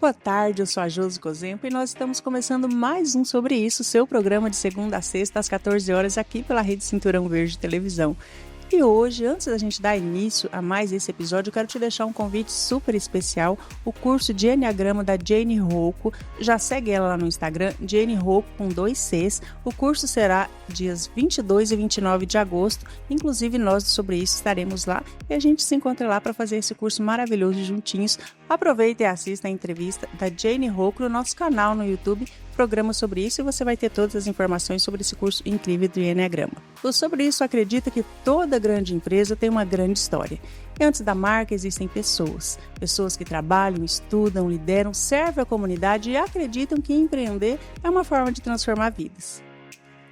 boa tarde, eu sou a Josi Cozempo e nós estamos começando mais um Sobre Isso, seu programa de segunda a sexta às 14 horas aqui pela Rede Cinturão Verde Televisão. E hoje, antes da gente dar início a mais esse episódio, eu quero te deixar um convite super especial, o curso de Enneagrama da Jane Rocco. Já segue ela lá no Instagram, Jane Rocco com 2 Cs. O curso será dias 22 e 29 de agosto, inclusive nós Sobre Isso estaremos lá e a gente se encontra lá para fazer esse curso maravilhoso juntinhos. Aproveita e assista a entrevista da Jane Rocco no nosso canal no YouTube, programa Sobre Isso, e você vai ter todas as informações sobre esse curso incrível do Enneagrama. O Sobre Isso acredita que toda grande empresa tem uma grande história. E antes da marca existem pessoas. Pessoas que trabalham, estudam, lideram, servem a comunidade e acreditam que empreender é uma forma de transformar vidas.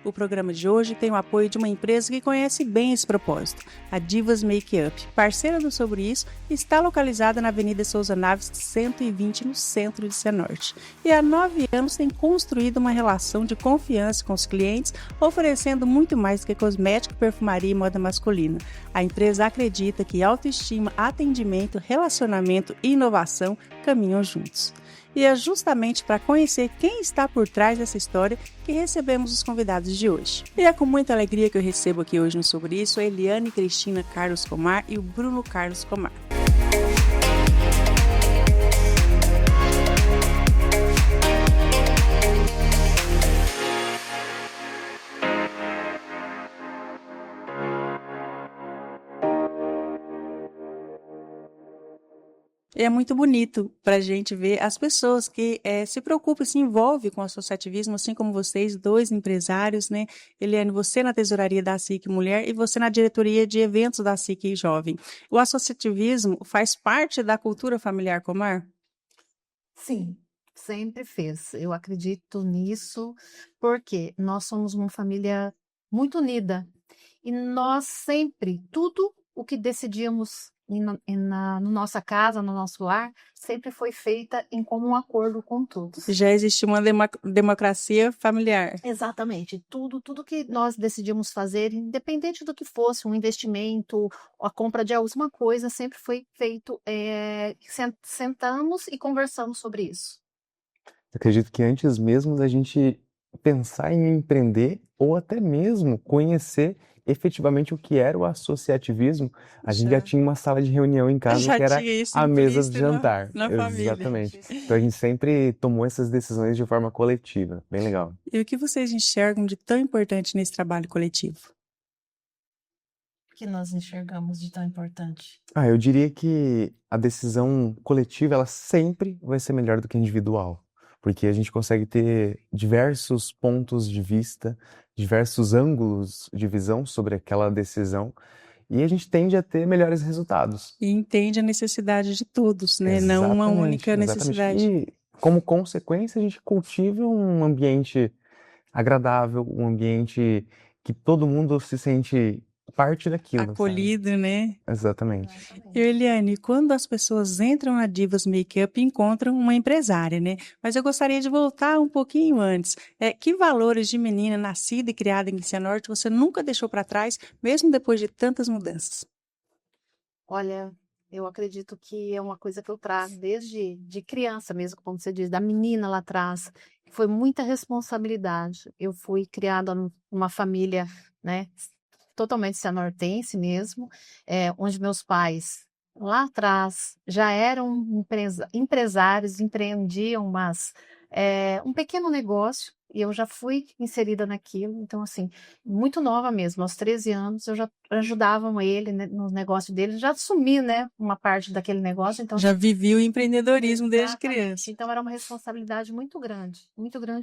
O programa de hoje tem o apoio de uma empresa que conhece bem esse propósito, a Divas Makeup, parceira do Sobre Isso, está localizada na Avenida Souza Naves 120, no centro de Cianorte. E há 9 anos tem construído uma relação de confiança com os clientes, oferecendo muito mais que cosmético, perfumaria e moda masculina. A empresa acredita que autoestima, atendimento, relacionamento e inovação caminham juntos. E é justamente para conhecer quem está por trás dessa história que recebemos os convidados de hoje. E é com muita alegria que eu recebo aqui hoje no Sobre Isso a Eliane Cristina Carlos Comar e o Bruno Carlos Comar. E é muito bonito para a gente ver as pessoas que se preocupam e se envolvem com o associativismo, assim como vocês, 2 empresários, né? Eliane, você na tesouraria da SIC Mulher e você na diretoria de eventos da SIC Jovem. O associativismo faz parte da cultura familiar Comar? Sim, sempre fez. Eu acredito nisso, porque nós somos uma família muito unida e nós sempre, tudo o que decidíamos na nossa casa, no nosso lar, sempre foi feita em comum acordo com todos. Já existe uma democracia familiar. Exatamente, tudo que nós decidimos fazer, independente do que fosse, um investimento, a compra de alguma coisa, sempre foi feito, sentamos e conversamos sobre isso. Acredito que antes mesmo da gente pensar em empreender ou até mesmo conhecer efetivamente o que era o associativismo, a gente já tinha uma sala de reunião em casa Já que era tinha isso a mesa implícito de jantar. na família. Exatamente. Então a gente sempre tomou essas decisões de forma coletiva. Bem legal. E o que vocês enxergam de tão importante nesse trabalho coletivo? O que nós enxergamos de tão importante? Eu diria que a decisão coletiva ela sempre vai ser melhor do que a individual, porque a gente consegue ter diversos pontos de vista, diversos ângulos de visão sobre aquela decisão e a gente tende a ter melhores resultados. E entende a necessidade de todos, né? Não uma única necessidade. E como consequência a gente cultiva um ambiente agradável, um ambiente que todo mundo se sente parte daquilo, Acolhido, sabe? né? Exatamente. E Eliane, quando as pessoas entram na Divas Makeup, encontram uma empresária, né? Mas eu gostaria de voltar um pouquinho antes. Que valores de menina nascida e criada em Cianorte você nunca deixou para trás, mesmo depois de tantas mudanças? Olha, eu acredito que é uma coisa que eu trago desde de criança mesmo, como você diz, da menina lá atrás. Foi muita responsabilidade. Eu fui criada numa família, né, totalmente cianortense mesmo, onde meus pais, lá atrás, já eram empresários, empreendiam um pequeno negócio, e eu já fui inserida naquilo. Então, assim, muito nova mesmo, aos 13 anos, eu já ajudava ele, né, no negócio dele, já assumi, né, uma parte daquele negócio. Então, Já vivi o empreendedorismo desde criança. então era uma responsabilidade muito grande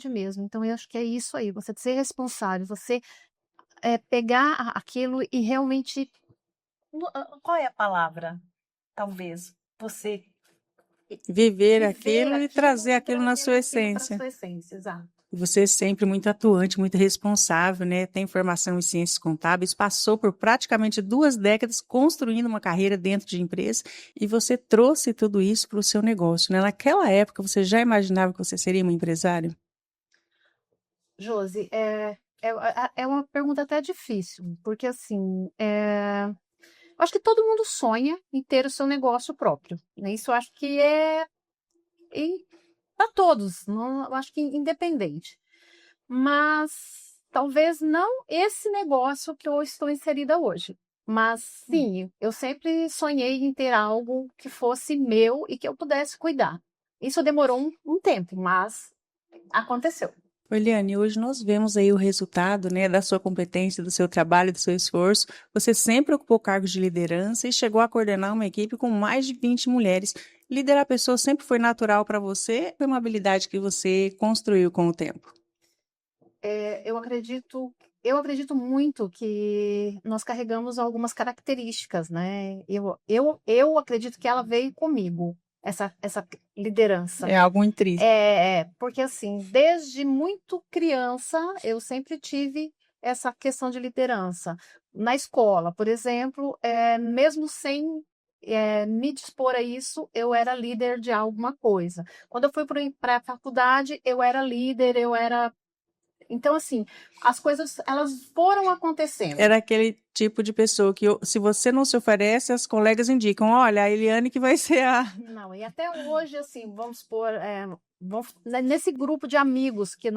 mesmo. Então, eu acho que é isso aí, você ser responsável, você pegar aquilo e realmente. Qual é a palavra? Talvez você Viver aquilo e trazer aquilo na sua para essência. sua essência, exato. E você é sempre muito atuante, muito responsável, né? Tem formação em ciências contábeis, passou por praticamente 2 décadas construindo uma carreira dentro de empresa e você trouxe tudo isso para o seu negócio, né? Naquela época, você já imaginava que você seria uma empresária? Josi, é uma pergunta até difícil, porque assim, eu acho que todo mundo sonha em ter o seu negócio próprio, né? Isso eu acho que para todos, não, eu acho que independente. Mas talvez não esse negócio que eu estou inserida hoje. Mas sim, eu sempre sonhei em ter algo que fosse meu e que eu pudesse cuidar. Isso demorou um tempo, mas aconteceu. Eliane, hoje nós vemos aí o resultado, né, da sua competência, do seu trabalho, do seu esforço. Você sempre ocupou cargos de liderança e chegou a coordenar uma equipe com mais de 20 mulheres. Liderar pessoas sempre foi natural para você? Foi uma habilidade que você construiu com o tempo? Eu acredito muito que nós carregamos algumas características, né? Eu acredito que ela veio comigo, essa liderança. É algo intrínseco. Porque assim, desde muito criança, eu sempre tive essa questão de liderança. Na escola, por exemplo, mesmo sem me dispor a isso, eu era líder de alguma coisa. Quando eu fui para a faculdade, eu era líder, eu era. Então, assim, as coisas, elas foram acontecendo. Era aquele tipo de pessoa que, se você não se oferece, as colegas indicam, olha, a Eliane que vai ser a... Não, e até hoje, assim, vamos supor, nesse grupo de amigos que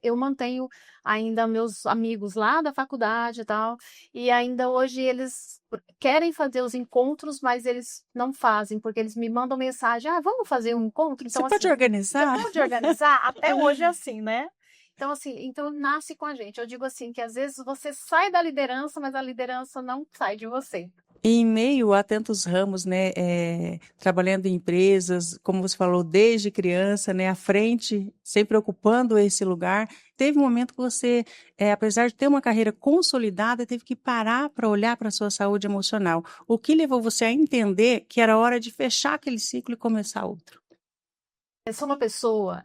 eu mantenho ainda meus amigos lá da faculdade e tal, e ainda hoje eles querem fazer os encontros, mas eles não fazem, porque eles me mandam mensagem, vamos fazer um encontro? Então, Você pode assim, organizar? você pode organizar? Até hoje é assim, né? Então, assim, nasce com a gente. Eu digo assim, que às vezes você sai da liderança, mas a liderança não sai de você. E em meio a tantos ramos, né, trabalhando em empresas, como você falou, desde criança, né, à frente, sempre ocupando esse lugar, teve um momento que você, apesar de ter uma carreira consolidada, teve que parar para olhar para a sua saúde emocional. O que levou você a entender que era hora de fechar aquele ciclo e começar outro? Eu sou uma pessoa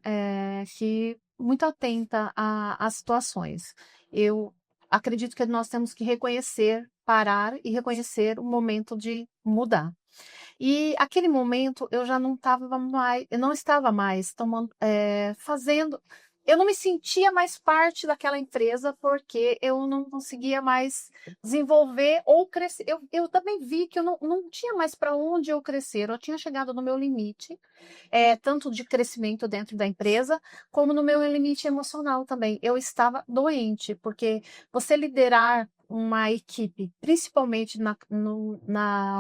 que muito atenta às situações. Eu acredito que nós temos que reconhecer, parar e reconhecer o momento de mudar. E aquele momento eu já não estava mais, eu não estava mais tomando, fazendo. Eu não me sentia mais parte daquela empresa porque eu não conseguia mais desenvolver ou crescer. Eu também vi que eu não tinha mais para onde eu crescer. Eu tinha chegado no meu limite, tanto de crescimento dentro da empresa, como no meu limite emocional também. Eu estava doente, porque você liderar uma equipe, principalmente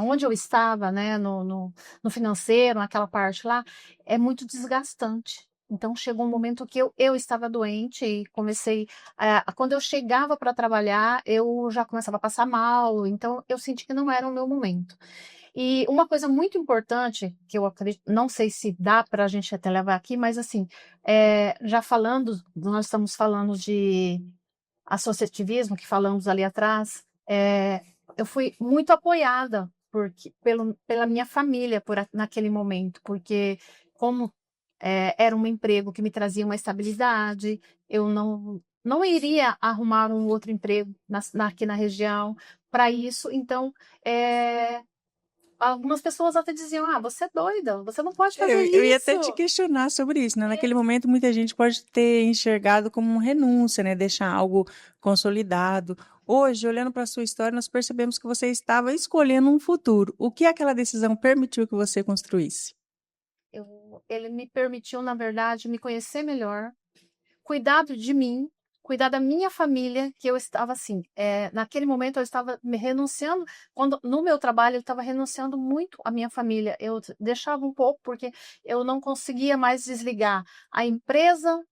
onde eu estava, né, no financeiro, naquela parte lá, é muito desgastante. Então chegou um momento que eu estava doente e comecei. Quando eu chegava para trabalhar, eu já começava a passar mal, então eu senti que não era o meu momento. E uma coisa muito importante, que eu acredito, não sei se dá para a gente até levar aqui, mas assim, já falando, nós estamos falando de associativismo, que falamos ali atrás, eu fui muito apoiada pela minha família naquele momento, porque como era um emprego que me trazia uma estabilidade, eu não iria arrumar um outro emprego aqui na região para isso, então algumas pessoas até diziam, você é doida, você não pode fazer Eu ia até isso. te questionar sobre isso, né? Naquele momento, muita gente pode ter enxergado como uma renúncia, né? Deixar algo consolidado. Hoje, olhando para a sua história, nós percebemos que você estava escolhendo um futuro. O que aquela decisão permitiu que você construísse? Ele me permitiu, na verdade, me conhecer melhor, cuidado de mim, cuidar da minha família, que eu estava assim, naquele momento eu estava me renunciando, quando no meu trabalho eu estava renunciando muito à minha família, eu deixava um pouco porque eu não conseguia mais desligar a empresa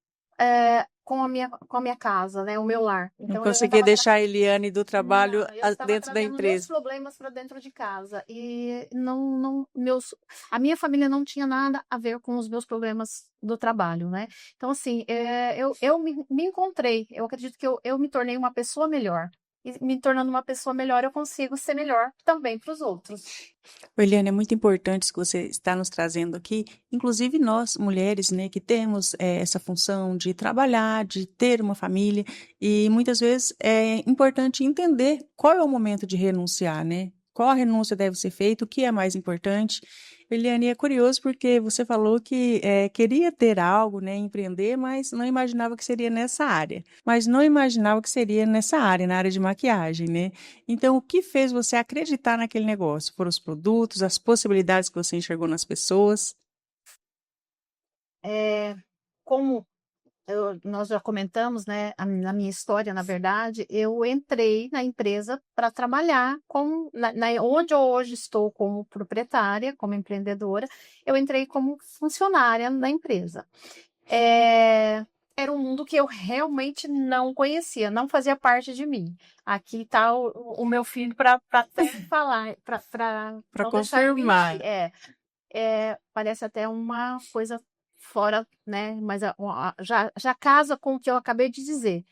com a minha casa, né, o meu lar. Não Então eu já conseguia estava deixar a Eliane do trabalho não, eu estava dentro da trazendo meus empresa. problemas para dentro de casa e a minha família não tinha nada a ver com os meus problemas do trabalho, né? Então, assim, eu me encontrei, eu acredito que eu me tornei uma pessoa melhor. E me tornando uma pessoa melhor, eu consigo ser melhor também para os outros. Eliane, é muito importante isso que você está nos trazendo aqui, inclusive nós, mulheres, né, que temos essa função de trabalhar, de ter uma família, e muitas vezes é importante entender qual é o momento de renunciar, né? Qual a renúncia deve ser feita, o que é mais importante. Eliane, é curioso porque você falou que queria ter algo, né, empreender, mas não imaginava que seria nessa área. Mas não imaginava que seria nessa área, na área de maquiagem, né? Então, o que fez você acreditar naquele negócio? Foram os produtos, as possibilidades que você enxergou nas pessoas? como nós já comentamos, né, na minha história, na verdade, eu entrei na empresa para trabalhar onde eu hoje estou como proprietária, como empreendedora, eu entrei como funcionária na empresa. Era um mundo que eu realmente não conhecia, não fazia parte de mim. Aqui está o meu filho para até falar, para Para não deixar eu confirmar. mentir. Parece até uma coisa fora, né? Mas já casa com o que eu acabei de dizer.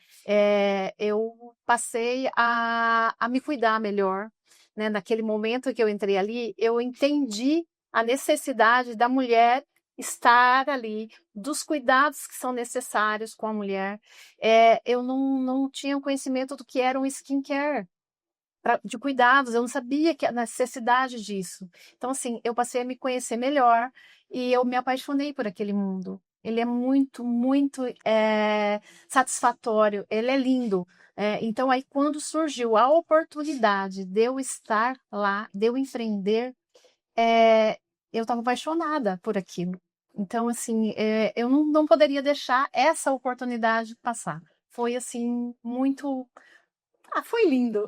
Eu passei a me cuidar melhor, né? Naquele momento que eu entrei ali, eu entendi a necessidade da mulher estar ali, dos cuidados que são necessários com a mulher. Eu não tinha conhecimento do que era um skincare. De cuidados, eu não sabia que a necessidade disso. Então, assim, eu passei a me conhecer melhor e eu me apaixonei por aquele mundo. Ele é muito, muito satisfatório, ele é lindo. Então, aí, quando surgiu a oportunidade de eu estar lá, de eu empreender, eu estava apaixonada por aquilo. Então, assim, eu não poderia deixar essa oportunidade passar. Foi, assim, muito. Foi lindo.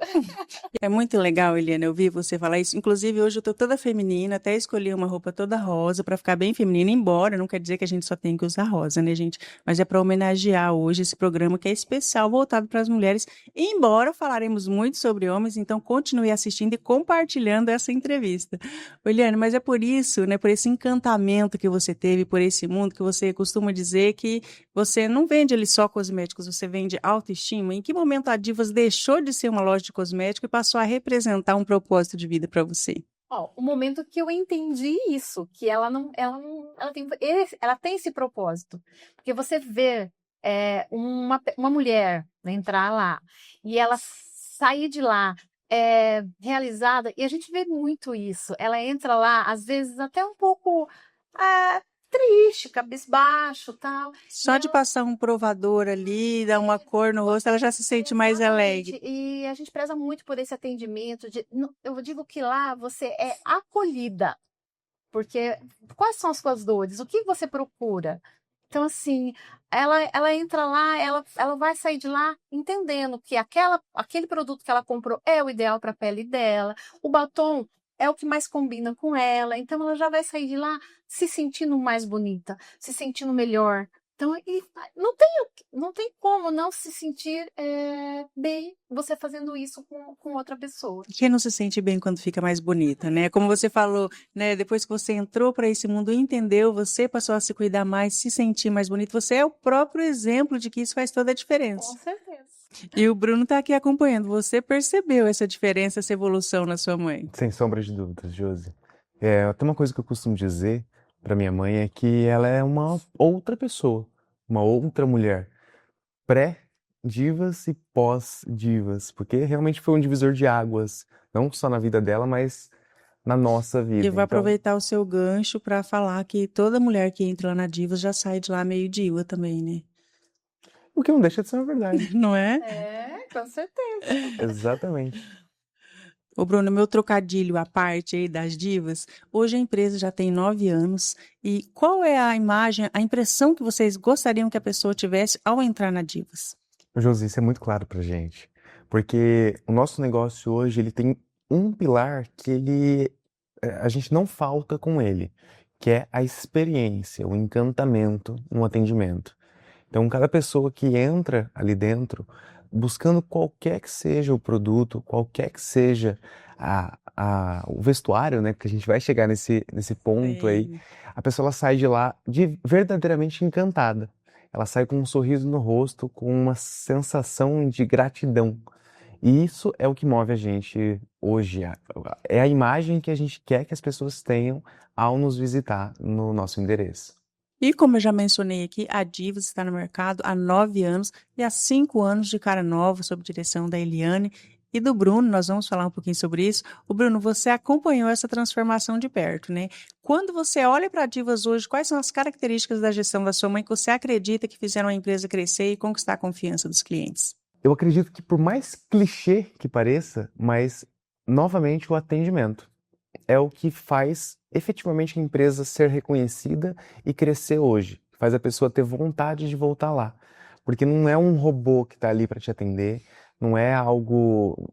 É muito legal, Eliana, eu vi você falar isso. Inclusive, hoje eu tô toda feminina, até escolhi uma roupa toda rosa para ficar bem feminina, embora não quer dizer que a gente só tem que usar rosa, né, gente? Mas é para homenagear hoje esse programa que é especial, voltado para as mulheres. Embora falaremos muito sobre homens, então continue assistindo e compartilhando essa entrevista. Eliana, mas é por isso, né, por esse encantamento que você teve por esse mundo, que você costuma dizer que você não vende ali só cosméticos, você vende autoestima. Em que momento a Divas deixou de ser uma loja de cosmético e passou a representar um propósito de vida para você? O momento que eu entendi isso, que ela tem esse propósito. Porque você vê uma mulher, né, entrar lá e ela sair de lá realizada, e a gente vê muito isso. Ela entra lá, às vezes, até um pouco triste, cabisbaixo, tal. Só de passar um provador ali, dar uma cor no rosto, ela já se sente mais alegre. E a gente preza muito por esse atendimento. Eu digo que lá você é acolhida. Porque quais são as suas dores? O que você procura? Então, assim, ela entra lá, ela vai sair de lá entendendo que aquele produto que ela comprou é o ideal para a pele dela, o batom é o que mais combina com ela, então ela já vai sair de lá se sentindo mais bonita, se sentindo melhor. Então, não tem como não se sentir bem você fazendo isso com outra pessoa. Quem não se sente bem quando fica mais bonita, né? Como você falou, né? Depois que você entrou para esse mundo e entendeu, você passou a se cuidar mais, se sentir mais bonito. Você é o próprio exemplo de que isso faz toda a diferença. Com certeza. E o Bruno está aqui acompanhando. Você percebeu essa diferença, essa evolução na sua mãe? Sem sombra de dúvidas, Josi. Tem uma coisa que eu costumo dizer para minha mãe é que ela é uma outra pessoa, uma outra mulher, pré-divas e pós-divas, porque realmente foi um divisor de águas, não só na vida dela, mas na nossa vida. E vou aproveitar o seu gancho para falar que toda mulher que entra lá na Divas já sai de lá meio diva também, né? O que não deixa de ser uma verdade. Não é? Com certeza. Exatamente. Ô Bruno, meu trocadilho à parte aí das divas, hoje a empresa já tem 9 anos e qual é a imagem, a impressão que vocês gostariam que a pessoa tivesse ao entrar na Divas? Josi, isso é muito claro pra gente, porque o nosso negócio hoje, ele tem um pilar que a gente não falta com ele, que é a experiência, o encantamento no atendimento. Então, cada pessoa que entra ali dentro, buscando qualquer que seja o produto, qualquer que seja o vestuário, né? Porque a gente vai chegar nesse ponto aí, a pessoa ela sai de lá verdadeiramente encantada. Ela sai com um sorriso no rosto, com uma sensação de gratidão. E isso é o que move a gente hoje. É a imagem que a gente quer que as pessoas tenham ao nos visitar no nosso endereço. E como eu já mencionei aqui, a Divas está no mercado há 9 anos e há 5 anos de cara nova, sob direção da Eliane e do Bruno. Nós vamos falar um pouquinho sobre isso. O Bruno, você acompanhou essa transformação de perto, né? Quando você olha para a Divas hoje, quais são as características da gestão da sua mãe que você acredita que fizeram a empresa crescer e conquistar a confiança dos clientes? Eu acredito que por mais clichê que pareça, mas novamente o atendimento é o que faz efetivamente a empresa ser reconhecida e crescer hoje. faz a pessoa ter vontade de voltar lá. Porque não é um robô que está ali para te atender, não é algo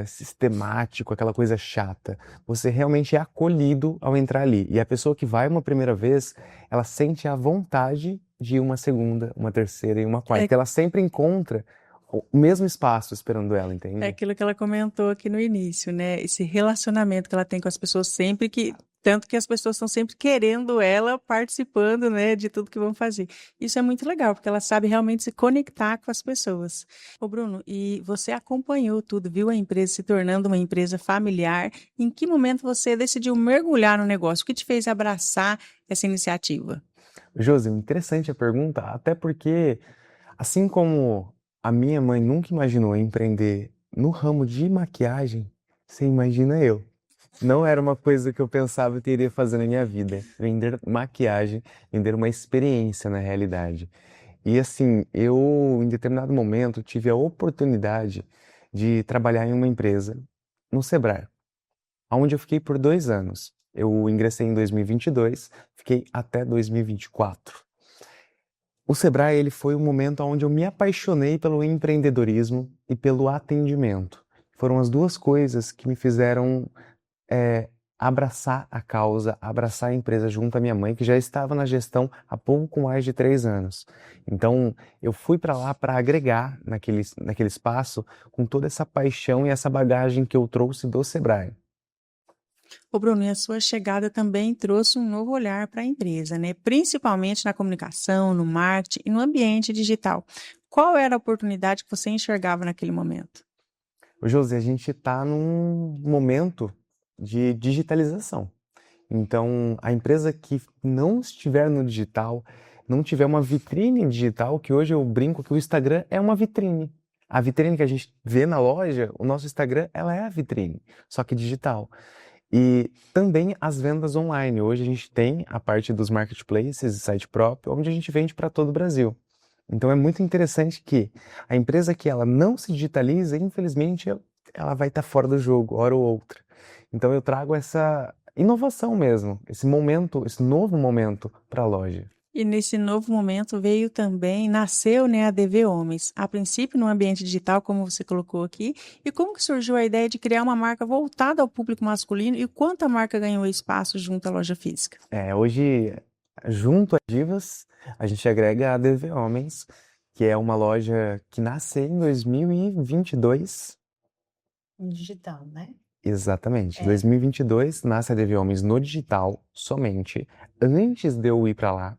sistemático, aquela coisa chata. Você realmente é acolhido ao entrar ali. E a pessoa que vai uma primeira vez, ela sente a vontade de ir uma segunda, uma terceira e uma quarta. Porque ela sempre encontra o mesmo espaço esperando ela, entende? É aquilo que ela comentou aqui no início, né? Esse relacionamento que ela tem com as pessoas sempre que... Tanto que as pessoas estão sempre querendo ela, participando, né, de tudo que vão fazer. Isso é muito legal, porque ela sabe realmente se conectar com as pessoas. Ô, Bruno, e você acompanhou tudo, viu a empresa se tornando uma empresa familiar. Em que momento você decidiu mergulhar no negócio? O que te fez abraçar essa iniciativa? Josi, interessante a pergunta, até porque, assim como a minha mãe nunca imaginou empreender no ramo de maquiagem, você imagina eu. Não era uma coisa que eu pensava que eu iria fazer na minha vida. Vender maquiagem, vender uma experiência na realidade. E assim, eu em determinado momento tive a oportunidade de trabalhar em uma empresa no Sebrae, onde eu fiquei por 2 anos. Eu ingressei em 2022, fiquei até 2024. O Sebrae, ele foi um momento onde eu me apaixonei pelo empreendedorismo e pelo atendimento. Foram as duas coisas que me fizeram abraçar a causa, abraçar a empresa junto à minha mãe, que já estava na gestão há pouco mais de 3 anos. Então, eu fui para lá para agregar naquele espaço com toda essa paixão e essa bagagem que eu trouxe do Sebrae. Ô, Bruno, e a sua chegada também trouxe um novo olhar para a empresa, né? Principalmente na comunicação, no marketing e no ambiente digital. Qual era a oportunidade que você enxergava naquele momento? José, a gente está num momento de digitalização. Então, a empresa que não estiver no digital, não tiver uma vitrine digital, que hoje eu brinco que o Instagram é uma vitrine. A vitrine que a gente vê na loja, o nosso Instagram, ela é a vitrine, só que digital. E também as vendas online. Hoje a gente tem a parte dos marketplaces e site próprio, onde a gente vende para todo o Brasil. Então é muito interessante que a empresa que ela não se digitaliza, infelizmente, ela vai estar fora do jogo, hora ou outra. Então eu trago essa inovação mesmo, esse momento, esse novo momento para a loja. E nesse novo momento veio também, nasceu, né, a DV Homens, a princípio no ambiente digital, como você colocou aqui, e como que surgiu a ideia de criar uma marca voltada ao público masculino e quanto a marca ganhou espaço junto à loja física? Hoje, junto a Divas, a gente agrega a DV Homens, que é uma loja que nasceu em 2022. Digital, né? Exatamente. Em 2022 nasce a DV Homens no digital somente, antes de eu ir para lá.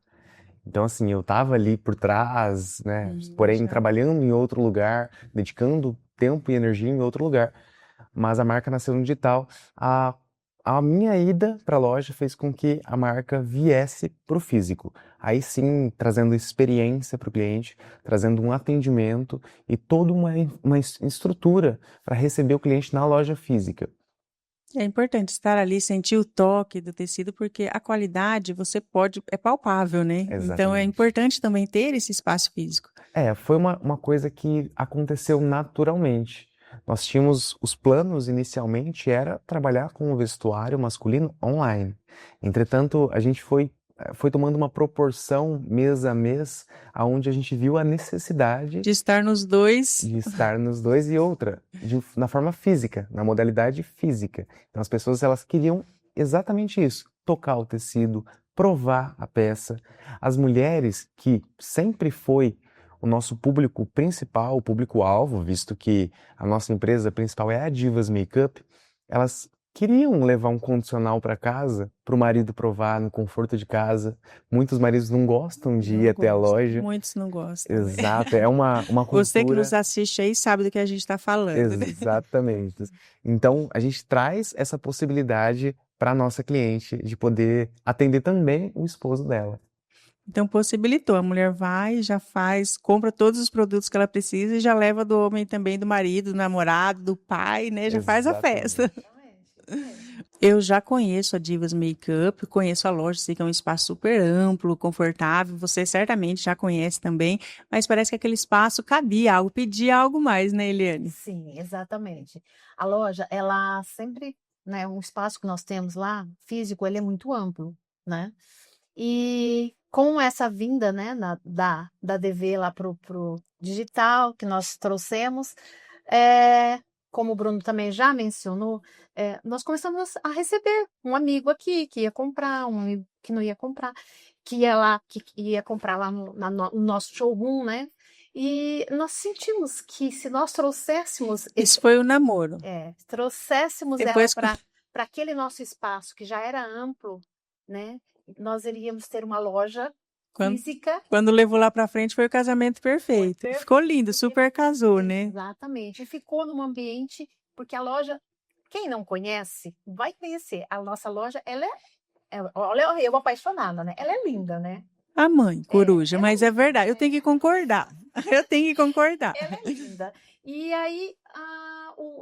Então, assim, eu tava ali por trás, né? Porém, já. trabalhando em outro lugar, dedicando tempo e energia em outro lugar. Mas a marca nasceu no digital. A minha ida para a loja fez com que a marca viesse para o físico. Aí sim, trazendo experiência para o cliente, trazendo um atendimento e toda uma estrutura para receber o cliente na loja física. É importante estar ali, sentir o toque do tecido, porque a qualidade é palpável, né? Então é Exatamente. importante também ter esse espaço físico. Foi uma coisa que aconteceu naturalmente. Nós tínhamos os planos inicialmente era trabalhar com o vestuário masculino online. Entretanto, a gente foi tomando uma proporção mês a mês, aonde a gente viu a necessidade De estar nos dois. de estar nos dois e outra, na forma física, na modalidade física. Então as pessoas elas queriam exatamente isso, tocar o tecido, provar a peça. As mulheres, que sempre foi o nosso público principal, o público-alvo, visto que a nossa empresa principal é a Divas Makeup, elas queriam levar um condicional para casa, para o marido provar no conforto de casa. Muitos maridos não gostam de ir até a loja. Muitos não gostam, né? Exato, é uma cultura... Você que nos assiste aí sabe do que a gente está falando, né? Exatamente. Então, a gente traz essa possibilidade para a nossa cliente de poder atender também o esposo dela. Então possibilitou, a mulher vai, já faz, compra todos os produtos que ela precisa e já leva do homem também, do marido, do namorado, do pai, né? Já faz a festa. Eu já conheço a Divas Makeup, conheço a loja, sei que é um espaço super amplo, confortável, você certamente já conhece também, mas parece que aquele espaço cabia algo, pedia algo mais, né, Eliane? Sim, exatamente. A loja, ela sempre, né, um espaço que nós temos lá, físico, ele é muito amplo, né? E com essa vinda, né, da DV lá pro digital que nós trouxemos, como o Bruno também já mencionou, nós começamos a receber um amigo aqui que ia comprar, um amigo que não ia comprar, que ia comprar lá no nosso showroom, né? E nós sentimos que se nós trouxéssemos Isso foi o namoro. trouxéssemos Depois ela para aquele nosso espaço que já era amplo, né? Nós iríamos ter uma loja física. Quando levou lá para frente foi o casamento perfeito. Ficou lindo, super casou, né? Exatamente. E ficou num ambiente, porque a loja, quem não conhece, vai conhecer. A nossa loja, olha, eu apaixonada, né? Ela é linda, né? A mãe, coruja, mas é verdade, eu tenho que concordar. Eu tenho que concordar. Ela é linda. E aí,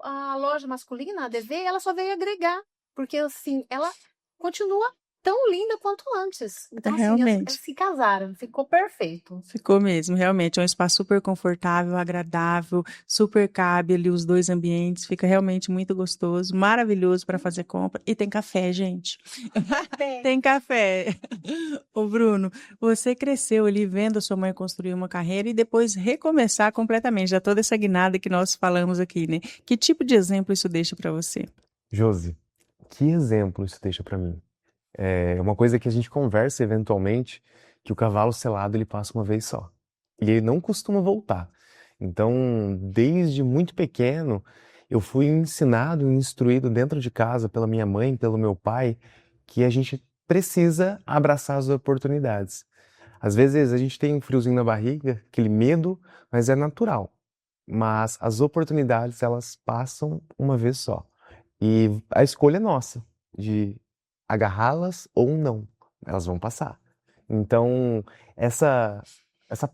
a loja masculina, a DV, ela só veio agregar, porque assim, ela continua tão linda quanto antes. Então, assim, Realmente. elas se casaram, ficou perfeito. Ficou mesmo, realmente. É um espaço super confortável, agradável, super cabe ali os dois ambientes. Fica realmente muito gostoso, maravilhoso para fazer compra. E tem café, gente. Tem café. Ô, Bruno, você cresceu ali vendo a sua mãe construir uma carreira e depois recomeçar completamente. Já toda essa guinada que nós falamos aqui, né? Que tipo de exemplo isso deixa para você? Josi, que exemplo isso deixa para mim? É uma coisa que a gente conversa eventualmente, que o cavalo selado ele passa uma vez só. E ele não costuma voltar. Então, desde muito pequeno, eu fui ensinado e instruído dentro de casa pela minha mãe, pelo meu pai, que a gente precisa abraçar as oportunidades. Às vezes a gente tem um friozinho na barriga, aquele medo, mas é natural. Mas as oportunidades, elas passam uma vez só. E a escolha é nossa, de agarrá-las ou não. Elas vão passar. Então,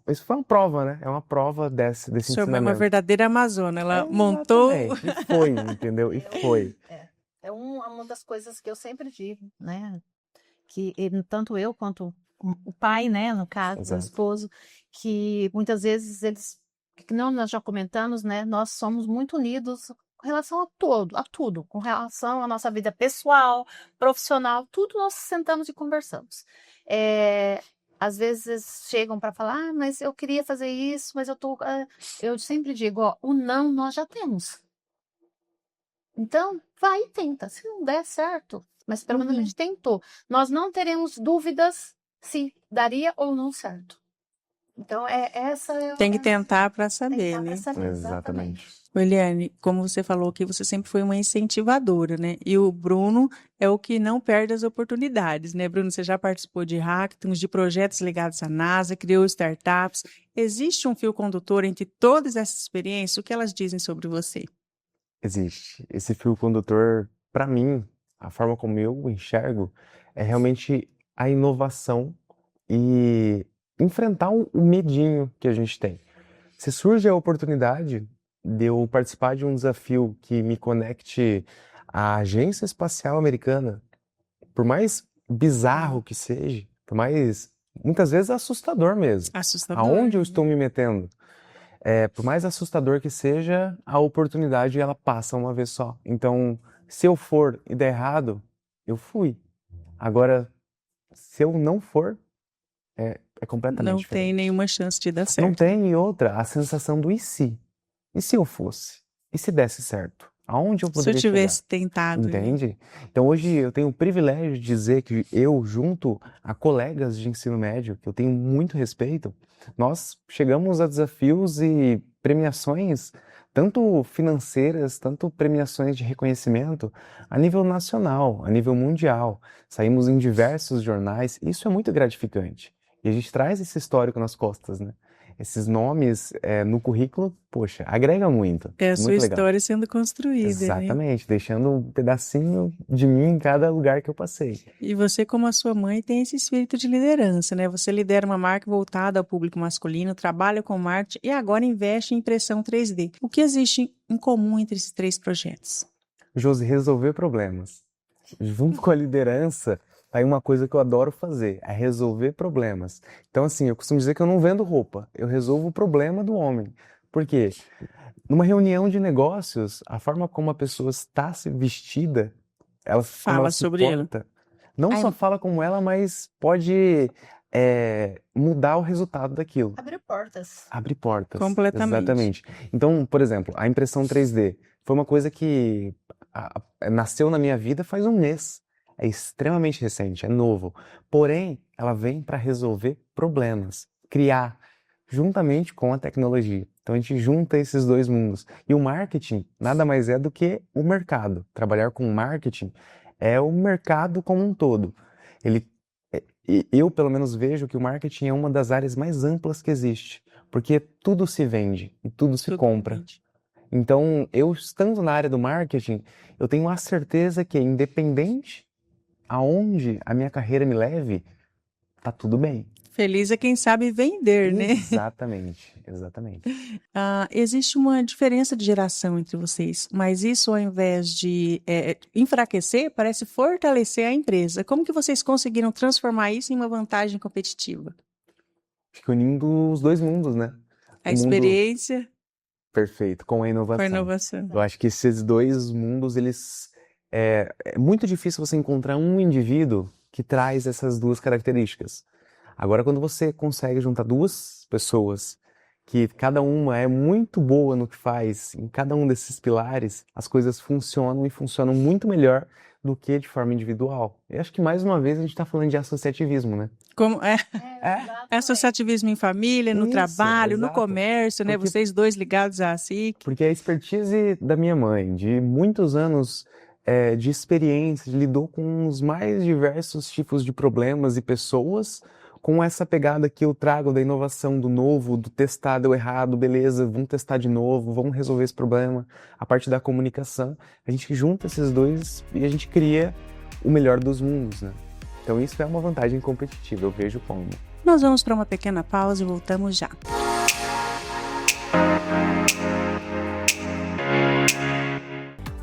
isso foi uma prova, né? É uma prova desse Sua mãe é uma ensinamento. verdadeira amazona. Ela montou. Exatamente. E foi, entendeu? E foi. É uma das coisas que eu sempre digo, né? Que tanto eu quanto o pai, né, no caso, o Exato. esposo, que muitas vezes que não nós já comentamos, né, nós somos muito unidos com relação a tudo, com relação à nossa vida pessoal, profissional, tudo nós sentamos e conversamos. Às vezes chegam para falar, mas eu queria fazer isso, mas eu sempre digo, ó, o não nós já temos. Então, vai e tenta. Se não der certo, mas pelo menos a gente tentou. Nós não teremos dúvidas se daria ou não certo. Então, Tem que tentar para saber, né? Exatamente. Eliane, como você falou aqui, você sempre foi uma incentivadora, né? E o Bruno é o que não perde as oportunidades, né? Bruno, você já participou de hackathons, de projetos ligados à NASA, criou startups. Existe um fio condutor entre todas essas experiências? O que elas dizem sobre você? Existe. Esse fio condutor, para mim, a forma como eu enxergo, é realmente a inovação e enfrentar o medinho que a gente tem. Se surge a oportunidade de eu participar de um desafio que me conecte à Agência Espacial Americana, por mais bizarro que seja, por mais, muitas vezes assustador mesmo. Assustador. Aonde eu estou me metendo? Por mais assustador que seja, a oportunidade ela passa uma vez só. Então, se eu for e der errado, eu fui. Agora, se eu não for, é completamente Não diferente. tem nenhuma chance de dar certo. Não tem, e outra, a sensação do e se? E se eu fosse? E se desse certo? Aonde eu Se eu poderia tivesse chegar? tentado. Entende? Então hoje eu tenho o privilégio de dizer que eu, junto a colegas de ensino médio, que eu tenho muito respeito, nós chegamos a desafios e premiações, tanto financeiras, tanto premiações de reconhecimento, a nível nacional, a nível mundial. Saímos em diversos jornais, isso é muito gratificante. E a gente traz esse histórico nas costas, né? Esses nomes no currículo, poxa, agrega muito. É a sua Muito legal. história sendo construída, né? Exatamente, deixando um pedacinho de mim em cada lugar que eu passei. E você, como a sua mãe, tem esse espírito de liderança, né? Você lidera uma marca voltada ao público masculino, trabalha com marketing e agora investe em impressão 3D. O que existe em comum entre esses três projetos? Josi, resolver problemas. Junto com a liderança, tá aí uma coisa que eu adoro fazer, é resolver problemas. Então, assim, eu costumo dizer que eu não vendo roupa, eu resolvo o problema do homem. Por quê? Numa reunião de negócios, a forma como a pessoa está se vestida, como Fala ela se sobre ela. porta, não só fala como ela, mas pode mudar o resultado daquilo. Abrir portas. Abre portas. Completamente. Exatamente. Então, por exemplo, a impressão 3D foi uma coisa que nasceu na minha vida faz um mês. É extremamente recente, é novo. Porém, ela vem para resolver problemas, criar, juntamente com a tecnologia. Então, a gente junta esses dois mundos. E o marketing nada mais é do que o mercado. Trabalhar com marketing é o mercado como um todo. Eu, pelo menos, vejo que o marketing é uma das áreas mais amplas que existe. Porque tudo se vende e tudo se compra. Totalmente. Então, eu estando na área do marketing, eu tenho a certeza que, independente aonde a minha carreira me leve, tá tudo bem. Feliz é quem sabe vender, né? Exatamente, exatamente. Existe uma diferença de geração entre vocês, mas isso, ao invés de enfraquecer, parece fortalecer a empresa. Como que vocês conseguiram transformar isso em uma vantagem competitiva? Acho que unindo os dois mundos, né? A O mundo experiência perfeito com a com a inovação. inovação. Eu acho que esses dois mundos, é muito difícil você encontrar um indivíduo que traz essas duas características. Agora, quando você consegue juntar duas pessoas que cada uma é muito boa no que faz, em cada um desses pilares, as coisas funcionam e funcionam muito melhor do que de forma individual. Eu acho que, mais uma vez, a gente está falando de associativismo, né? Como é Exatamente. associativismo em família, no Isso, trabalho, no exato. comércio, né? Porque- Vocês dois ligados à SIC. Porque a expertise da minha mãe, de muitos anos de experiência, lidou com os mais diversos tipos de problemas e pessoas, com essa pegada que eu trago da inovação, do novo, do testar, deu errado, beleza, vamos testar de novo, vamos resolver esse problema. A parte da comunicação, a gente junta esses dois e a gente cria o melhor dos mundos, né? Então isso é uma vantagem competitiva, eu vejo como. Nós vamos para uma pequena pausa e voltamos já.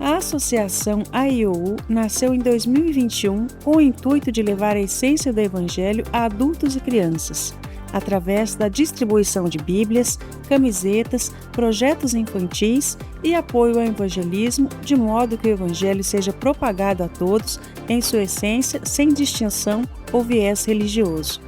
A Associação AIOU nasceu em 2021 com o intuito de levar a essência do Evangelho a adultos e crianças, através da distribuição de Bíblias, camisetas, projetos infantis e apoio ao evangelismo, de modo que o Evangelho seja propagado a todos em sua essência, sem distinção ou viés religioso.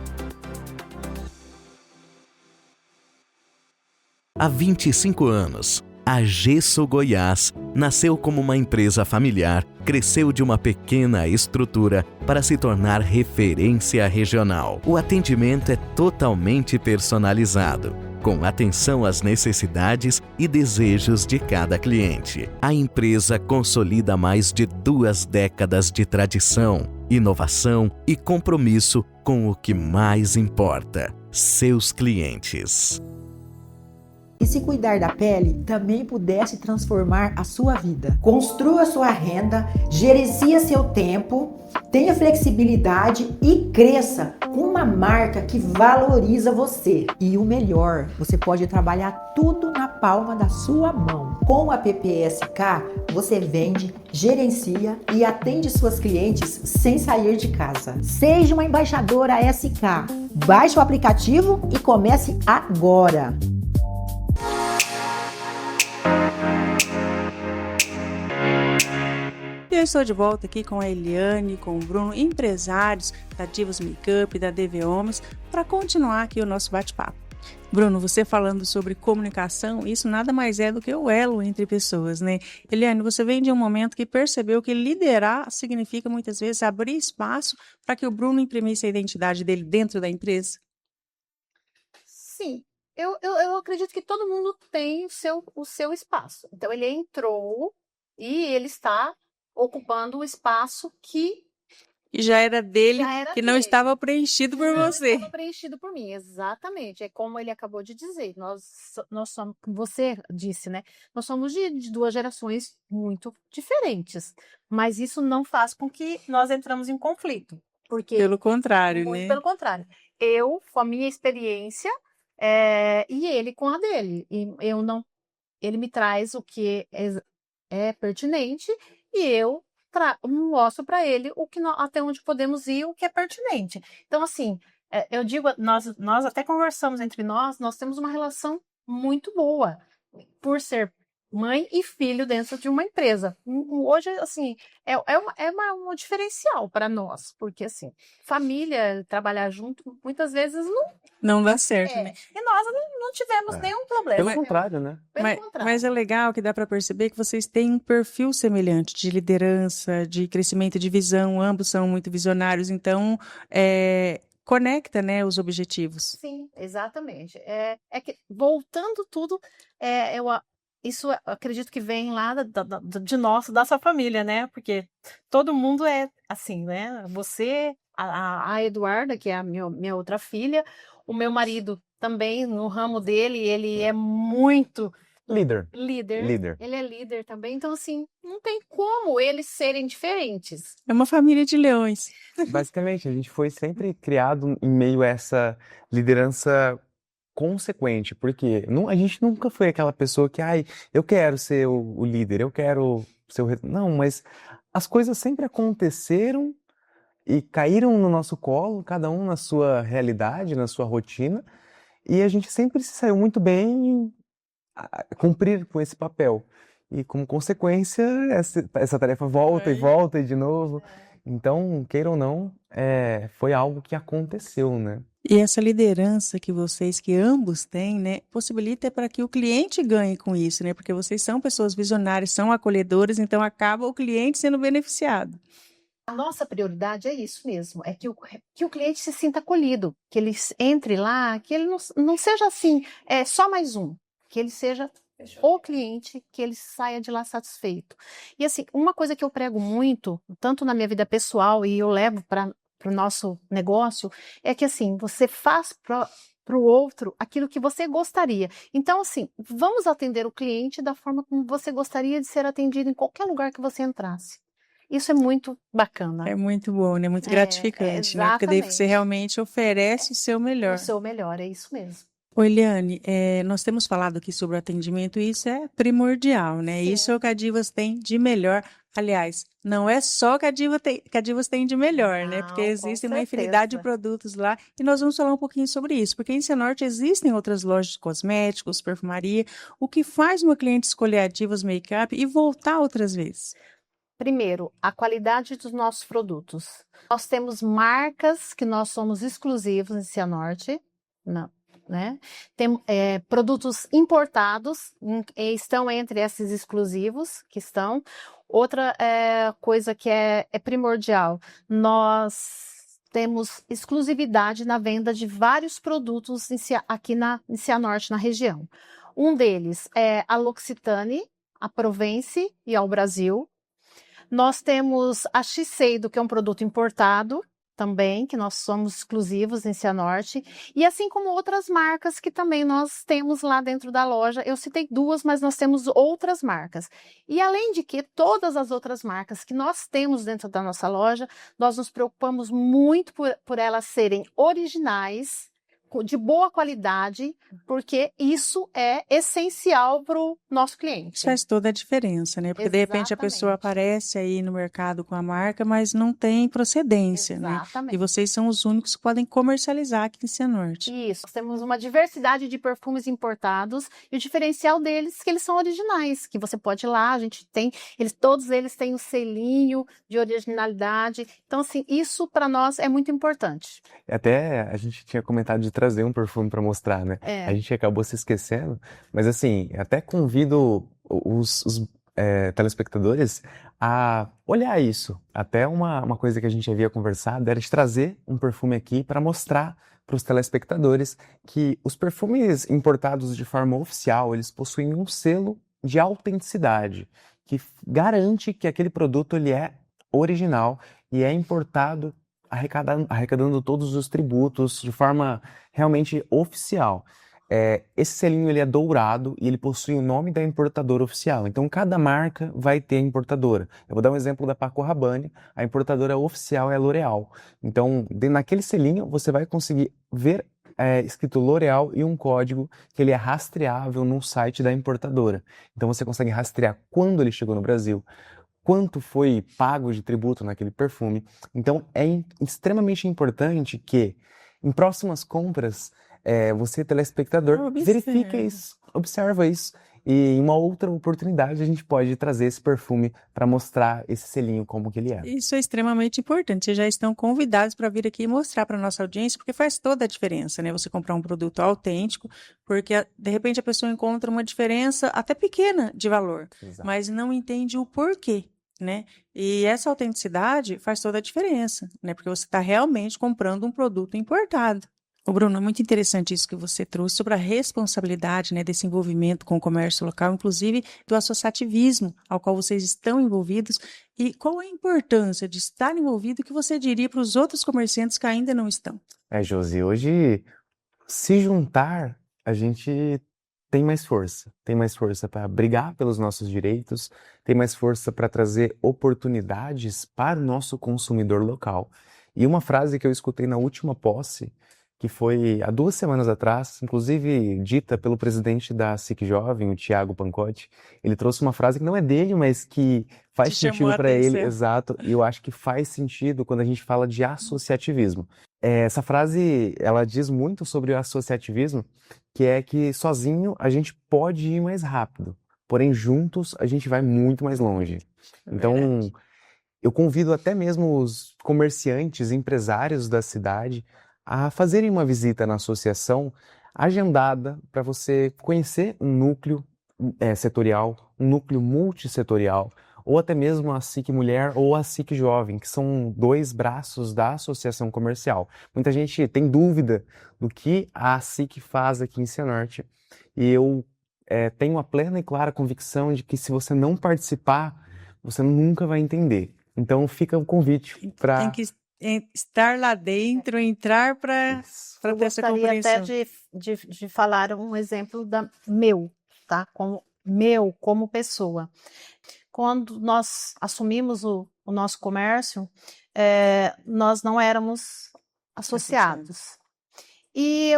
Há 25 anos, a Gesso Goiás nasceu como uma empresa familiar, cresceu de uma pequena estrutura para se tornar referência regional. O atendimento é totalmente personalizado, com atenção às necessidades e desejos de cada cliente. A empresa consolida mais de 2 décadas de tradição, inovação e compromisso com o que mais importa: seus clientes. E se cuidar da pele também pudesse transformar a sua vida? Construa sua renda, gerencie seu tempo, tenha flexibilidade e cresça com uma marca que valoriza você. E o melhor, você pode trabalhar tudo na palma da sua mão. Com a PPSK, você vende, gerencia e atende suas clientes sem sair de casa. Seja uma embaixadora SK. Baixe o aplicativo e comece agora. Eu estou de volta aqui com a Eliane, com o Bruno, empresários da Divos Makeup, da DV Homens, para continuar aqui o nosso bate-papo. Bruno, você falando sobre comunicação, isso nada mais é do que o elo entre pessoas, né? Eliane, você vem de um momento que percebeu que liderar significa muitas vezes abrir espaço para que o Bruno imprimisse a identidade dele dentro da empresa? Sim, eu acredito que todo mundo tem o seu espaço. Então, ele entrou e ele está ocupando o espaço que já era dele, já era que não dele. Estava preenchido por Não você. estava preenchido por mim, exatamente. É como ele acabou de dizer. Nós somos, você disse, né? Nós somos de duas gerações muito diferentes. Mas isso não faz com que nós entramos em conflito. Porque, Pelo contrário, muito né? pelo contrário. Eu, com a minha experiência, e ele com a dele. E eu não, ele me traz o que é pertinente e eu mostro para ele o que até onde podemos ir, o que é pertinente. Então, assim, eu digo, nós até conversamos entre nós temos uma relação muito boa. Por ser mãe e filho dentro de uma empresa. Hoje, assim, é um diferencial para nós, porque, assim, família, trabalhar junto, muitas vezes Não dá certo, né? e nós não tivemos nenhum problema. Pelo contrário, né? Pelo contrário. Mas é legal que dá para perceber que vocês têm um perfil semelhante de liderança, de crescimento de visão, ambos são muito visionários, então conecta, né, os objetivos. Sim, exatamente. É que, voltando tudo, isso eu acredito que vem lá de nossa família, né? Porque todo mundo é assim, né? Você, a Eduarda, que é a minha outra filha, o meu marido também, no ramo dele, ele é muito Líder. líder. Ele é líder também, então assim, não tem como eles serem diferentes. É uma família de leões. Basicamente, a gente foi sempre criado em meio a essa liderança consequente, porque a gente nunca foi aquela pessoa que, eu quero ser o líder, eu quero ser o... Não, mas as coisas sempre aconteceram e caíram no nosso colo, cada um na sua realidade, na sua rotina, e a gente sempre se saiu muito bem em cumprir com esse papel. E como consequência, essa tarefa volta e volta e de novo. Então, queira ou não, foi algo que aconteceu, né? E essa liderança que ambos têm, né, possibilita para que o cliente ganhe com isso, né? Porque vocês são pessoas visionárias, são acolhedoras, então acaba o cliente sendo beneficiado. A nossa prioridade é isso mesmo, é que o cliente se sinta acolhido, que ele entre lá, que ele não seja assim, só mais um, que ele seja o cliente, que ele saia de lá satisfeito. E assim, uma coisa que eu prego muito, tanto na minha vida pessoal e eu levo para o nosso negócio, é que assim, você faz para o outro aquilo que você gostaria. Então, assim, vamos atender o cliente da forma como você gostaria de ser atendido em qualquer lugar que você entrasse. Isso é muito bacana. É muito bom, né? Muito gratificante, né? Porque daí você realmente oferece o seu melhor. O seu melhor, é isso mesmo. Ô, Eliane, nós temos falado aqui sobre o atendimento e isso é primordial, né? Sim. Isso é o que a Divas tem de melhor. Aliás, não é só que a Divas tem de melhor, né? Porque existem uma infinidade de produtos lá e nós vamos falar um pouquinho sobre isso. Porque em Cianorte existem outras lojas de cosméticos, perfumaria. O que faz uma cliente escolher a Divas Makeup e voltar outras vezes? Primeiro, a qualidade dos nossos produtos. Nós temos marcas que nós somos exclusivos em Cianorte, né? Tem produtos importados, estão entre esses exclusivos que estão. Outra coisa que é primordial, nós temos exclusividade na venda de vários produtos aqui em Cianorte, na região. Um deles é a L'Occitane, a Provence e ao Brasil. Nós temos a Shiseido, que é um produto importado também, que nós somos exclusivos em Cianorte, e assim como outras marcas que também nós temos lá dentro da loja. Eu citei duas, mas nós temos outras marcas. E além de que todas as outras marcas que nós temos dentro da nossa loja, nós nos preocupamos muito por elas serem originais, de boa qualidade, porque isso é essencial para o nosso cliente. Isso faz toda a diferença, né? Porque de repente a pessoa aparece aí no mercado com a marca, mas não tem procedência, né? E vocês são os únicos que podem comercializar aqui em Cianorte. Isso, nós temos uma diversidade de perfumes importados e o diferencial deles é que eles são originais, que você pode ir lá, a gente tem, todos eles têm o selinho de originalidade. Então, assim, isso para nós é muito importante. Até a gente tinha comentado de trazer um perfume para mostrar, né? A gente acabou se esquecendo, mas assim, até convido os telespectadores a olhar isso. Até uma coisa que a gente havia conversado era de trazer um perfume aqui para mostrar para os telespectadores que os perfumes importados de forma oficial, eles possuem um selo de autenticidade, que garante que aquele produto ele é original e é importado arrecadando todos os tributos de forma realmente oficial. Esse selinho ele é dourado e ele possui o nome da importadora oficial. Então, cada marca vai ter a importadora. Eu vou dar um exemplo da Paco Rabanne. A importadora oficial é a L'Oréal. Então, naquele selinho, você vai conseguir ver escrito L'Oréal e um código que ele é rastreável no site da importadora. Então, você consegue rastrear quando ele chegou no Brasil, quanto foi pago de tributo naquele perfume. Então, é extremamente importante que, em próximas compras, você, telespectador, verifica isso, observa isso E em uma outra oportunidade a gente pode trazer esse perfume para mostrar esse selinho como que ele é. Isso é extremamente importante. Vocês já estão convidados para vir aqui e mostrar para a nossa audiência, porque faz toda a diferença, né? Você comprar um produto autêntico, porque de repente a pessoa encontra uma diferença até pequena de valor, Exato. mas não entende o porquê, né? E essa autenticidade faz toda a diferença, né? Porque você está realmente comprando um produto importado. Ô Bruno, é muito interessante isso que você trouxe sobre a responsabilidade, né, desse envolvimento com o comércio local, inclusive do associativismo ao qual vocês estão envolvidos, e qual a importância de estar envolvido que você diria para os outros comerciantes que ainda não estão? Josi, hoje, se juntar, a gente tem mais força para brigar pelos nossos direitos, tem mais força para trazer oportunidades para o nosso consumidor local. E uma frase que eu escutei na última posse, que foi há 2 semanas atrás, inclusive dita pelo presidente da SIC Jovem, o Thiago Pancotti, ele trouxe uma frase que não é dele, mas que faz Te chamou sentido a para ele, atenção. exato, e eu acho que faz sentido quando a gente fala de associativismo. Essa frase, ela diz muito sobre o associativismo, que é que sozinho a gente pode ir mais rápido, porém juntos a gente vai muito mais longe. Então, Verdade. eu convido até mesmo os comerciantes, empresários da cidade a fazerem uma visita na associação agendada para você conhecer um núcleo setorial, um núcleo multissetorial, ou até mesmo a SIC Mulher ou a SIC Jovem, que são 2 braços da associação comercial. Muita gente tem dúvida do que a SIC faz aqui em Cianorte, e eu tenho a plena e clara convicção de que se você não participar, você nunca vai entender. Então fica o convite Tem para que estar lá dentro, entrar para Eu ter essa gostaria até compreensão. de falar um exemplo tá? Como pessoa. Quando nós assumimos o nosso comércio, nós não éramos associados. E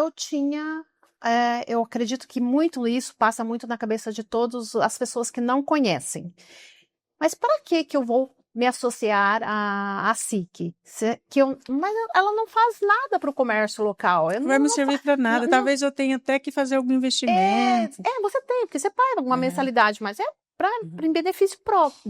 eu acredito que muito isso passa muito na cabeça de todas as pessoas que não conhecem. Mas para que eu vou me associar à SIC? Mas ela não faz nada para o comércio local. Não vai me servir para nada. não- Talvez eu tenha até que fazer algum investimento. Você tem, porque você paga uma mensalidade, mas é em benefício próprio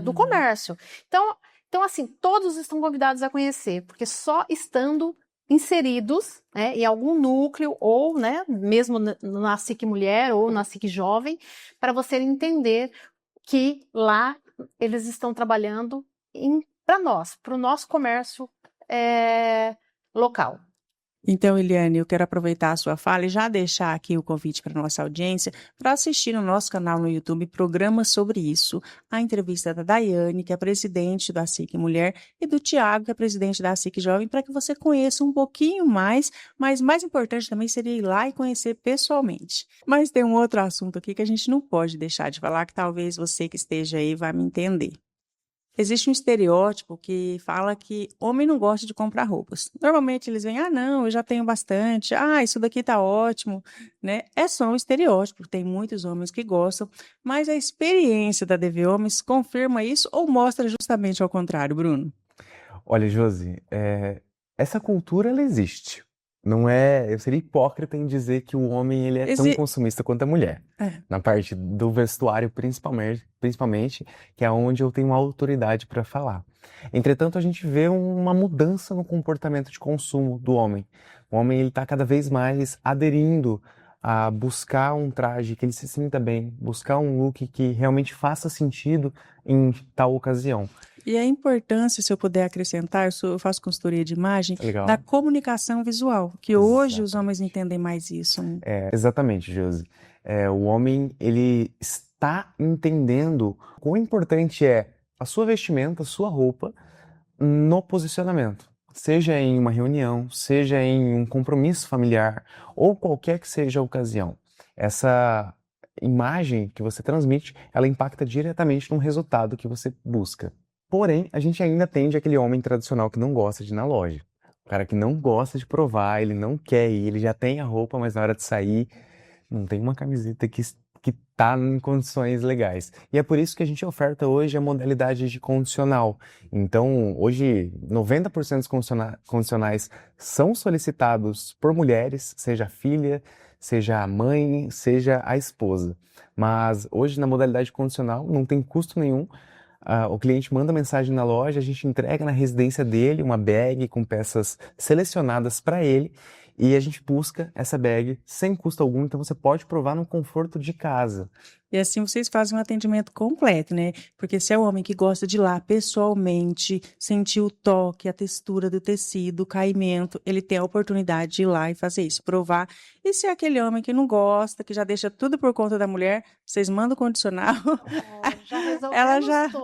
do comércio. Então, assim, todos estão convidados a conhecer, porque só estando inseridos, né, em algum núcleo, ou, né, mesmo na SIC Mulher ou na SIC Jovem, para você entender que lá eles estão trabalhando para o nosso comércio local. Então, Eliane, eu quero aproveitar a sua fala e já deixar aqui o convite para a nossa audiência para assistir no nosso canal no YouTube programa sobre isso, a entrevista da Daiane, que é presidente da SIC Mulher, e do Tiago, que é presidente da SIC Jovem, para que você conheça um pouquinho mais, mas mais importante também seria ir lá e conhecer pessoalmente. Mas tem um outro assunto aqui que a gente não pode deixar de falar, que talvez você que esteja aí vai me entender. Existe um estereótipo que fala que homem não gosta de comprar roupas. Normalmente eles vêm, não, eu já tenho bastante, isso daqui tá ótimo, né? É só um estereótipo, tem muitos homens que gostam, mas a experiência da DV Homens confirma isso ou mostra justamente ao contrário, Bruno? Olha, Josi, essa cultura ela existe. Não eu seria hipócrita em dizer que o homem ele é tão consumista quanto a mulher. Na parte do vestuário, principalmente, que é onde eu tenho uma autoridade para falar. Entretanto, a gente vê uma mudança no comportamento de consumo do homem. O homem ele está cada vez mais aderindo a buscar um traje que ele se sinta bem, buscar um look que realmente faça sentido em tal ocasião. E a importância, se eu puder acrescentar, eu faço consultoria de imagem, da comunicação visual, que hoje os homens entendem mais isso. Exatamente, Josi. O homem, ele está entendendo quão importante é a sua vestimenta, a sua roupa, no posicionamento. Seja em uma reunião, seja em um compromisso familiar, ou qualquer que seja a ocasião. Essa imagem que você transmite, ela impacta diretamente no resultado que você busca. Porém, a gente ainda atende aquele homem tradicional que não gosta de ir na loja. O cara que não gosta de provar, ele não quer ir, ele já tem a roupa, mas na hora de sair, não tem uma camiseta que tá em condições legais. E é por isso que a gente oferta hoje a modalidade de condicional. Então, hoje, 90% dos condicionais são solicitados por mulheres, seja filha, seja a mãe, seja a esposa. Mas hoje, na modalidade condicional, não tem custo nenhum. O cliente manda mensagem na loja, a gente entrega na residência dele uma bag com peças selecionadas para ele e a gente busca essa bag sem custo algum, então você pode provar no conforto de casa. E assim vocês fazem um atendimento completo, né? Porque se é um homem que gosta de ir lá pessoalmente, sentir o toque, a textura do tecido, o caimento, ele tem a oportunidade de ir lá e fazer isso, provar. E se é aquele homem que não gosta, que já deixa tudo por conta da mulher, vocês mandam o condicional,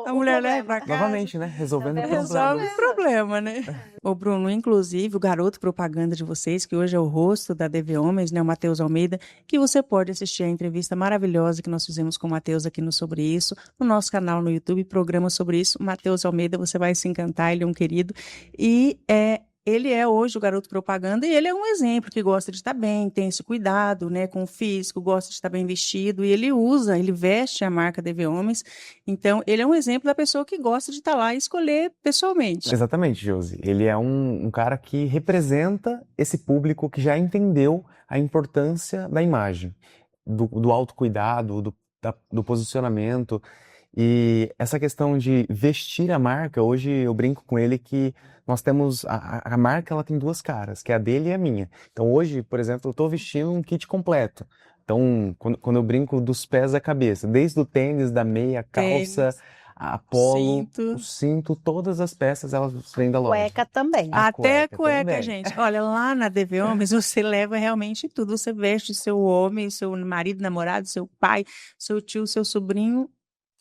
a mulher leva pra casa. Novamente, né? Resolvendo o problema. Resolve o problema, né? Ô Bruno, inclusive, o garoto propaganda de vocês, que hoje é o rosto da DV Homens, né? O Matheus Almeida, que você pode assistir a entrevista maravilhosa que nós fizemos com o Matheus aqui no Sobre Isso, no nosso canal no YouTube, programa sobre isso. Matheus Almeida, você vai se encantar, ele é um querido. E ele é hoje o garoto propaganda e ele é um exemplo que gosta de estar bem, tem esse cuidado, né, com o físico, gosta de estar bem vestido e ele veste a marca DV Homens. Então, ele é um exemplo da pessoa que gosta de estar lá e escolher pessoalmente. Exatamente, Josi. Ele é um cara que representa esse público que já entendeu a importância da imagem, do autocuidado, do posicionamento. E essa questão de vestir a marca, hoje eu brinco com ele que nós temos, a marca ela tem duas caras, que é a dele e a minha. Então hoje, por exemplo, eu estou vestindo um kit completo. Então, quando eu brinco dos pés à cabeça, desde o tênis, da meia, a calça, a polo, o cinto, todas as peças elas vêm da loja. Cueca também. Até a cueca, gente. Olha, lá na DV Homens você leva realmente tudo. Você veste seu homem, seu marido, namorado, seu pai, seu tio, seu sobrinho,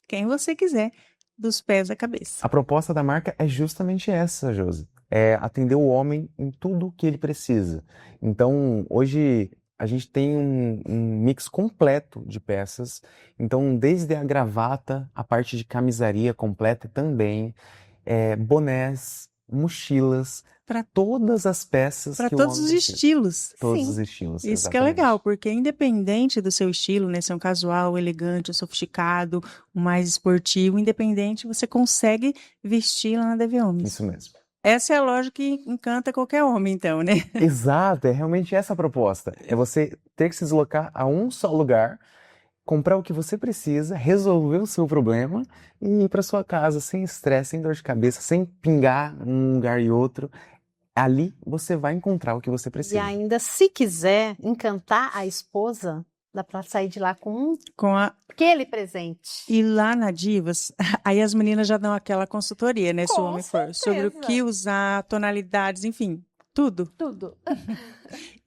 quem você quiser, dos pés à cabeça. A proposta da marca é justamente essa, Josi. É atender o homem em tudo que ele precisa. Então, hoje a gente tem um mix completo de peças. Então, desde a gravata, a parte de camisaria completa também, bonés, mochilas, para todas as peças. Para todos os estilos. Todos os estilos. Isso exatamente. Que é legal, porque independente do seu estilo, né, se é um casual, elegante, sofisticado, mais esportivo, independente, você consegue vestir lá na DV Homens. Isso mesmo. Essa é a loja que encanta qualquer homem, então, né? Exato, é realmente essa a proposta. É você ter que se deslocar a um só lugar, comprar o que você precisa, resolver o seu problema e ir para sua casa sem estresse, sem dor de cabeça, sem pingar um lugar e outro. Ali você vai encontrar o que você precisa. E ainda, se quiser encantar a esposa, dá para sair de lá com aquele presente. E lá na Divas, aí as meninas já dão aquela consultoria, né? Se o homem for, sobre o que usar, tonalidades, enfim, tudo. Tudo.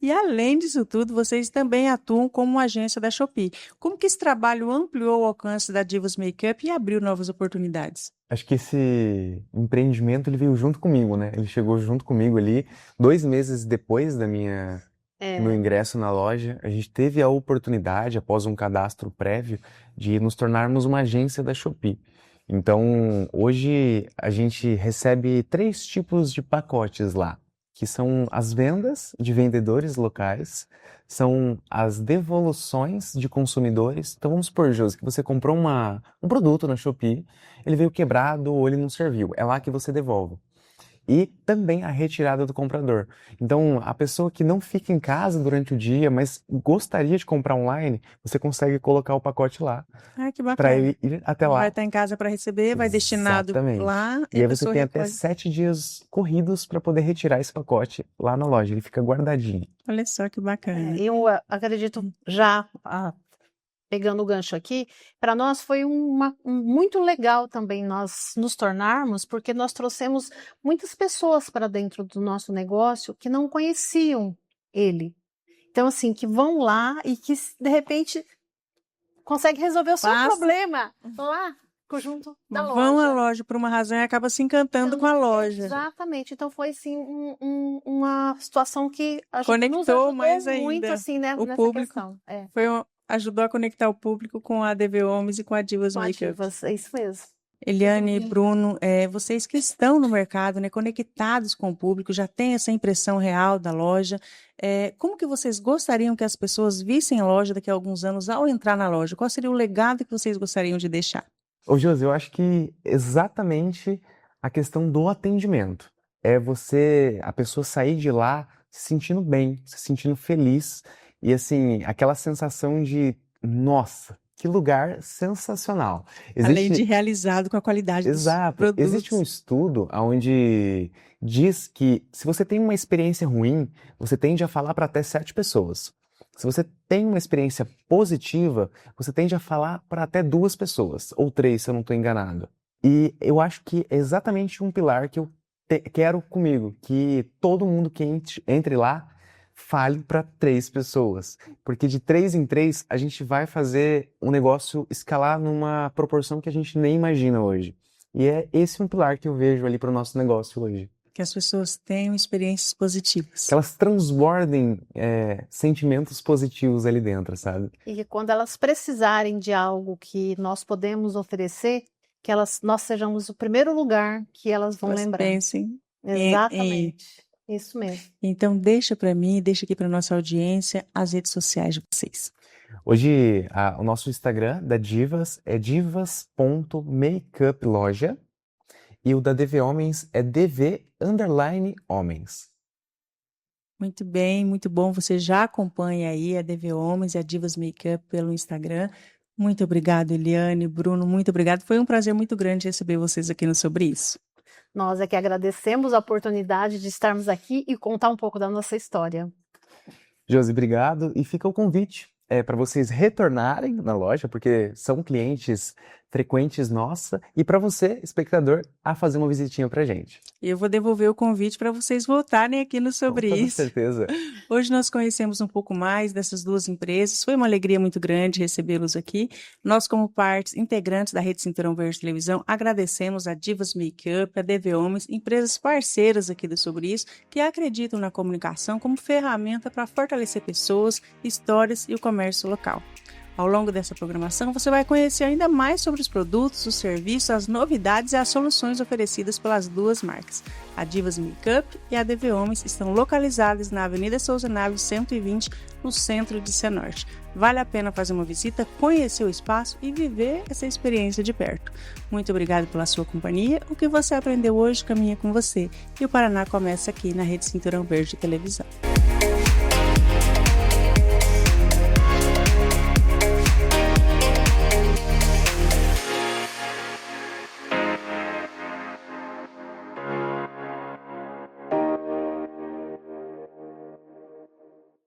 E além disso tudo, vocês também atuam como uma agência da Shopee. Como que esse trabalho ampliou o alcance da Divas Makeup e abriu novas oportunidades? Acho que esse empreendimento ele veio junto comigo, né? Ele chegou junto comigo ali 2 meses depois do meu ingresso na loja. A gente teve a oportunidade, após um cadastro prévio, de nos tornarmos uma agência da Shopee. Então, hoje a gente recebe 3 tipos de pacotes lá, que são as vendas de vendedores locais, são as devoluções de consumidores. Então vamos supor, Josi, que você comprou um produto na Shopee, ele veio quebrado ou ele não serviu. É lá que você devolve. E também a retirada do comprador. Então, a pessoa que não fica em casa durante o dia, mas gostaria de comprar online, você consegue colocar o pacote lá. Ah, que bacana. Para ele ir até lá. Vai estar em casa para receber, vai destinado lá. E aí você tem até 7 dias corridos para poder retirar esse pacote lá na loja. Ele fica guardadinho. Olha só que bacana. Eu acredito já... Pegando o gancho aqui, para nós foi muito legal também nós nos tornarmos, porque nós trouxemos muitas pessoas para dentro do nosso negócio que não conheciam ele. Então, assim, que vão lá e que, de repente, conseguem resolver o seu problema lá, junto da loja. Vão à loja por uma razão e acaba se encantando com a loja. Exatamente. Então, foi, assim, uma situação que a gente conectou nos ajudou mais ainda muito, assim, né, o nessa público. questão. Ajudou a conectar o público com a DV Homens e com a Divas Makeup. É isso mesmo. Eliane e Bruno, vocês que estão no mercado, né, conectados com o público, já têm essa impressão real da loja. Como que vocês gostariam que as pessoas vissem a loja daqui a alguns anos ao entrar na loja? Qual seria o legado que vocês gostariam de deixar? Ô, Josi, eu acho que exatamente a questão do atendimento. É a pessoa sair de lá se sentindo bem, se sentindo feliz E assim, aquela sensação de, nossa, que lugar sensacional. Além de realizado com a qualidade dos Exato. produtos. Existe um estudo onde diz que se você tem uma experiência ruim, você tende a falar para até 7 pessoas. Se você tem uma experiência positiva, você tende a falar para até 2 pessoas, ou 3, se eu não estou enganado. E eu acho que é exatamente um pilar que eu quero comigo, que todo mundo que entre lá fale para 3 pessoas. Porque de 3 em 3, a gente vai fazer um negócio escalar numa proporção que a gente nem imagina hoje. E é esse um pilar que eu vejo ali para o nosso negócio hoje. Que as pessoas tenham experiências positivas. Que elas transbordem sentimentos positivos ali dentro, sabe? E que quando elas precisarem de algo que nós podemos oferecer, que nós sejamos o primeiro lugar que elas vão Elas lembrar. pensem Exatamente. Isso mesmo. Então deixa para mim, deixa aqui para nossa audiência as redes sociais de vocês. Hoje o nosso Instagram da Divas é divas.makeuploja e o da DV Homens é DV_Homens. Muito bem, muito bom. Você já acompanha aí a DV Homens e a Divas Makeup pelo Instagram. Muito obrigado, Eliane, Bruno, muito obrigado. Foi um prazer muito grande receber vocês aqui no Sobre Isso. Nós é que agradecemos a oportunidade de estarmos aqui e contar um pouco da nossa história. Josi, obrigado. E fica o convite para vocês retornarem na loja, porque são clientes frequentes nossa, e para você, espectador, a fazer uma visitinha pra gente. E eu vou devolver o convite para vocês voltarem aqui no Sobre Com Isso. certeza. Hoje nós conhecemos um pouco mais dessas duas empresas. Foi uma alegria muito grande recebê-los aqui. Nós, como partes integrantes da Rede Cinturão Verde Televisão, agradecemos a Divas Makeup, a DV Homens, empresas parceiras aqui do Sobre Isso, que acreditam na comunicação como ferramenta para fortalecer pessoas, histórias e o comércio local. Ao longo dessa programação, você vai conhecer ainda mais sobre os produtos, os serviços, as novidades e as soluções oferecidas pelas duas marcas. A Divas Makeup e a DV Homens estão localizadas na Avenida Souza Naves 120, no centro de Cianorte. Vale a pena fazer uma visita, conhecer o espaço e viver essa experiência de perto. Muito obrigado pela sua companhia. O que você aprendeu hoje caminha com você. E o Paraná começa aqui na Rede Cinturão Verde Televisão.